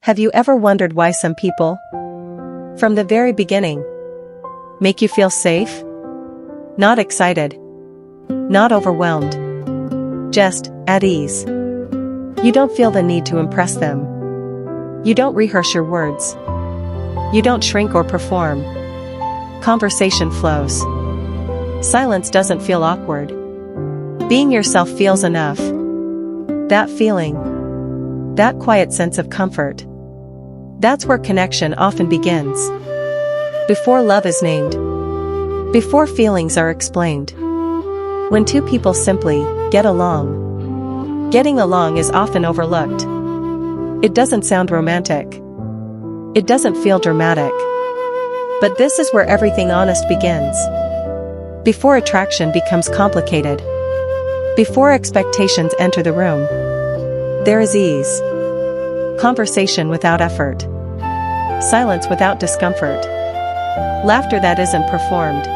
Have you ever wondered why some people, from the very beginning, make you feel safe? Not excited. Not overwhelmed. Just at ease. You don't feel the need to impress them. You don't rehearse your words. You don't shrink or perform. Conversation flows. Silence doesn't feel awkward. Being yourself feels enough. That feeling, that quiet sense of comfort, that's where connection often begins. Before love is named. Before feelings are explained. When two people simply get along. Getting along is often overlooked. It doesn't sound romantic. It doesn't feel dramatic. But this is where everything honest begins. Before attraction becomes complicated. Before expectations enter the room. There is ease. Conversation without effort. Silence without discomfort. Laughter that isn't performed.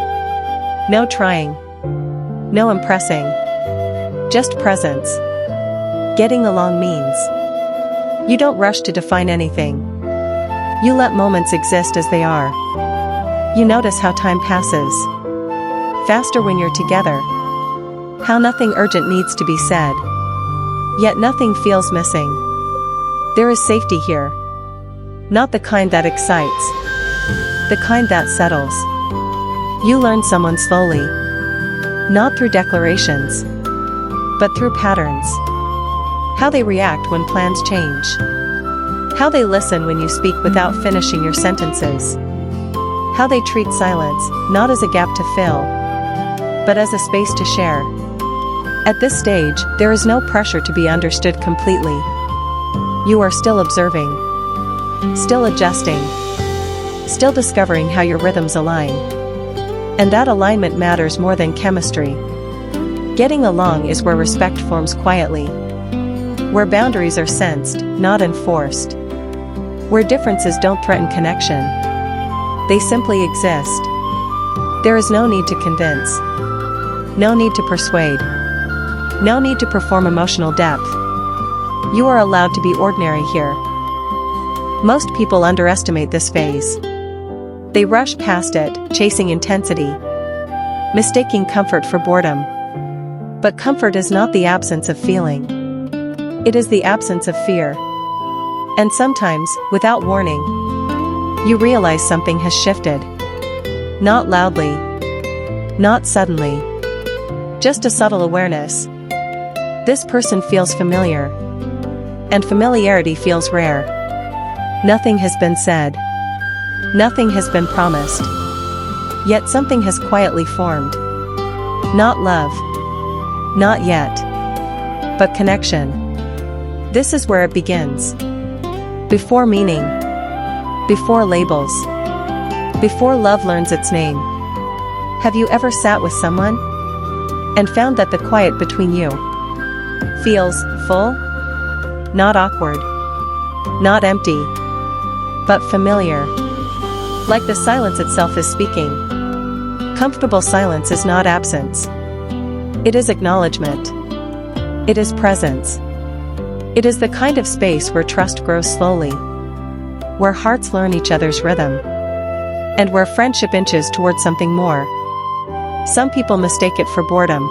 No trying. No impressing. Just presence. Getting along means you don't rush to define anything. You let moments exist as they are. You notice how time passes faster when you're together. How nothing urgent needs to be said. Yet nothing feels missing. There is safety here. Not the kind that excites. The kind that settles. You learn someone slowly. Not through declarations. But through patterns. How they react when plans change. How they listen when you speak without finishing your sentences. How they treat silence, not as a gap to fill, but as a space to share. At this stage, there is no pressure to be understood completely. You are still observing. Still adjusting. Still discovering how your rhythms align. And that alignment matters more than chemistry. Getting along is where respect forms quietly. Where boundaries are sensed, not enforced. Where differences don't threaten connection. They simply exist. There is no need to convince. No need to persuade. No need to perform emotional depth. You are allowed to be ordinary here. Most people underestimate this phase. They rush past it, chasing intensity, mistaking comfort for boredom. But comfort is not the absence of feeling. It is the absence of fear. And sometimes, without warning, you realize something has shifted. Not loudly. Not suddenly. Just a subtle awareness. This person feels familiar. And familiarity feels rare. Nothing has been said. Nothing has been promised. Yet something has quietly formed. Not love. Not yet. But connection. This is where it begins. Before meaning. Before labels. Before love learns its name. Have you ever sat with someone and found that the quiet between you feels full? Not awkward. Not empty. But familiar. Like the silence itself is speaking. Comfortable silence is not absence. It is acknowledgement. It is presence. It is the kind of space where trust grows slowly. Where hearts learn each other's rhythm. And where friendship inches toward something more. Some people mistake it for boredom.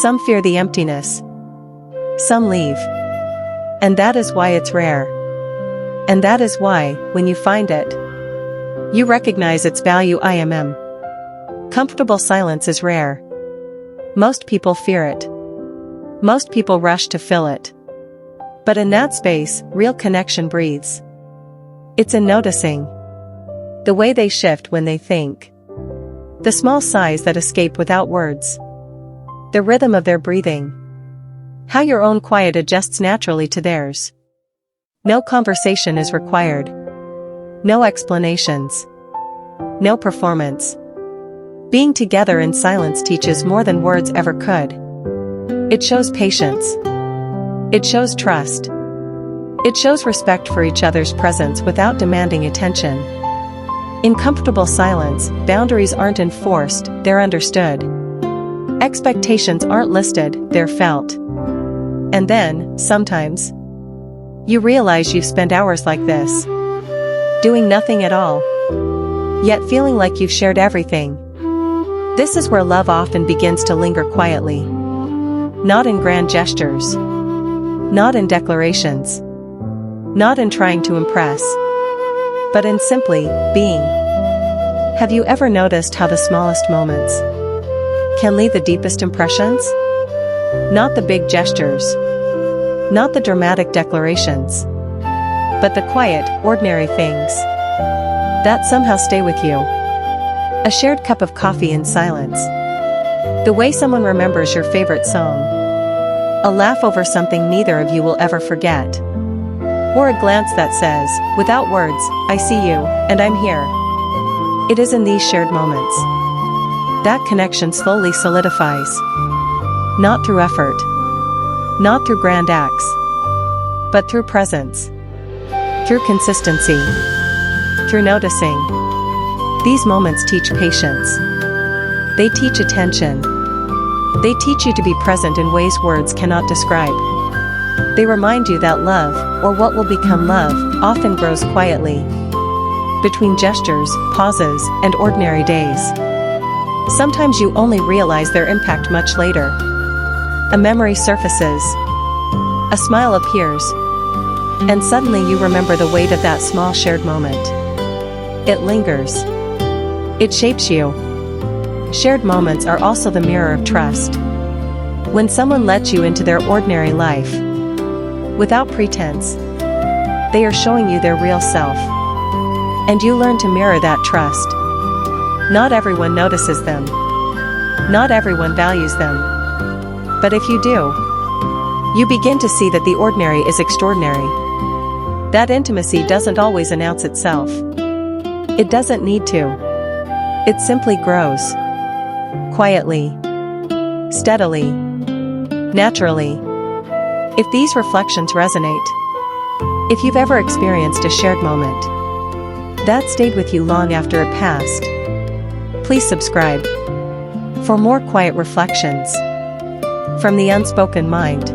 Some fear the emptiness. Some leave. And that is why it's rare. And that is why, when you find it, you recognize its value. Comfortable silence is rare. Most people fear it. Most people rush to fill it. But in that space, real connection breathes. It's in noticing the way they shift when they think. The small sighs that escape without words. The rhythm of their breathing. How your own quiet adjusts naturally to theirs. No conversation is required. No explanations. No performance. Being together in silence teaches more than words ever could. It shows patience. It shows trust. It shows respect for each other's presence without demanding attention. In comfortable silence, boundaries aren't enforced, they're understood. Expectations aren't listed, they're felt. And then, sometimes, You realize you've spent hours like this, doing nothing at all, yet feeling like you've shared everything. This is where love often begins to linger quietly. Not in grand gestures, not in declarations, not in trying to impress, but in simply being. Have you ever noticed how the smallest moments can leave the deepest impressions? Not the big gestures, not the dramatic declarations, but the quiet, ordinary things that somehow stay with you. A shared cup of coffee in silence, the way someone remembers your favorite song, a laugh over something neither of you will ever forget, or a glance that says, without words, I see you, and I'm here. It is in these shared moments that connection slowly solidifies. Not through effort, not through grand acts, but through presence, through consistency, through noticing. These moments teach patience. They teach attention. They teach you to be present in ways words cannot describe. They remind you that love, or what will become love, often grows quietly, between gestures, pauses, and ordinary days. Sometimes you only realize their impact much later. A memory surfaces, a smile appears, and suddenly you remember the weight of that small shared moment. It lingers. It shapes you. Shared moments are also the mirror of trust. When someone lets you into their ordinary life, without pretense, they are showing you their real self. And you learn to mirror that trust. Not everyone notices them. Not everyone values them. But if you do, you begin to see that the ordinary is extraordinary. That intimacy doesn't always announce itself. It doesn't need to. It simply grows. Quietly. Steadily. Naturally. If these reflections resonate, if you've ever experienced a shared moment that stayed with you long after it passed, please subscribe for more quiet reflections from the unspoken mind.